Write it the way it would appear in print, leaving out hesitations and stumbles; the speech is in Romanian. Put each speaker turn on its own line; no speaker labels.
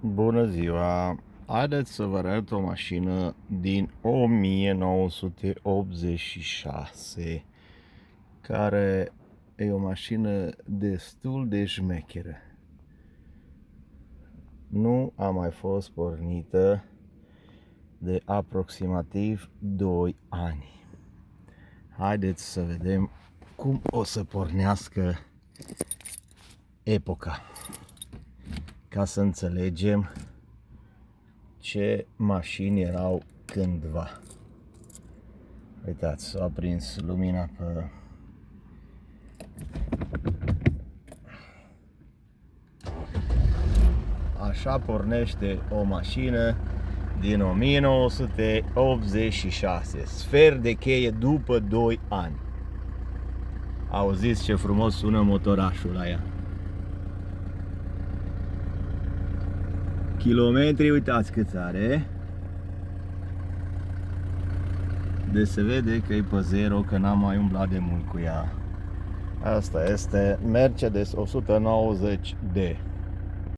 Bună ziua! Haideți să vă arăt o mașină din 1986 care e o mașină destul de șmecheră. Nu a mai fost pornită de aproximativ 2 ani. Haideți să vedem cum o să pornească epoca, ca să înțelegem ce mașini erau cândva. Uitați, s-a aprins lumina pe... Așa pornește o mașină din 1986. Sfert de cheie după 2 ani. Auziți ce frumos sună motorașul la ea. Kilometri, uitați câți are. Deci se vede că e pe zero, că n-am mai umblat de mult cu ea. Asta este Mercedes 190D.